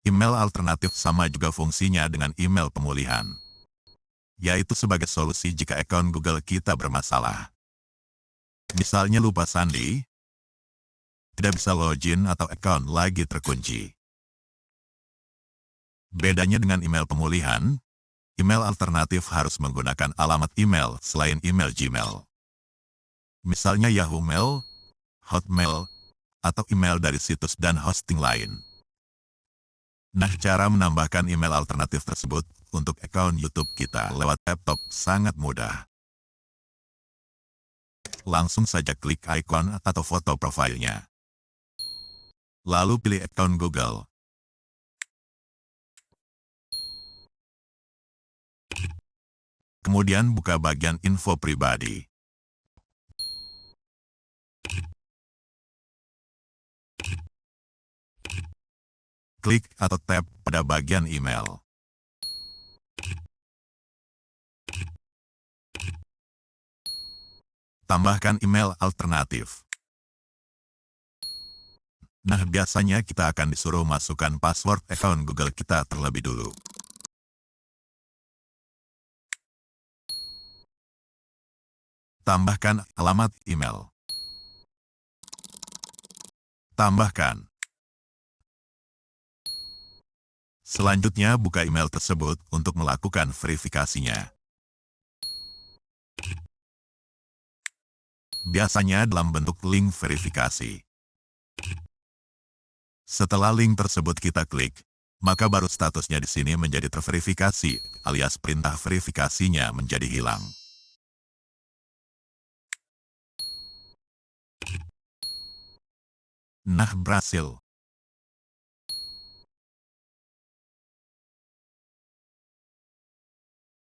Email alternatif sama juga fungsinya dengan email pemulihan, yaitu sebagai solusi jika akun Google kita bermasalah. Misalnya lupa sandi, tidak bisa login atau akun lagi terkunci. Bedanya dengan email pemulihan, email alternatif harus menggunakan alamat email selain email Gmail. Misalnya Yahoo Mail, Hotmail, atau email dari situs dan hosting lain. Nah, cara menambahkan email alternatif tersebut untuk akun YouTube kita lewat laptop sangat mudah. Langsung saja klik ikon atau foto profilnya. Lalu pilih akun Google. Kemudian buka bagian info pribadi. Klik atau tap pada bagian email. Tambahkan email alternatif. Nah, biasanya kita akan disuruh masukkan password akun Google kita terlebih dulu. Tambahkan alamat email. Tambahkan. Selanjutnya buka email tersebut untuk melakukan verifikasinya. Biasanya dalam bentuk link verifikasi. Setelah link tersebut kita klik, maka baru statusnya di sini menjadi terverifikasi, alias perintah verifikasinya menjadi hilang. Nah, berhasil.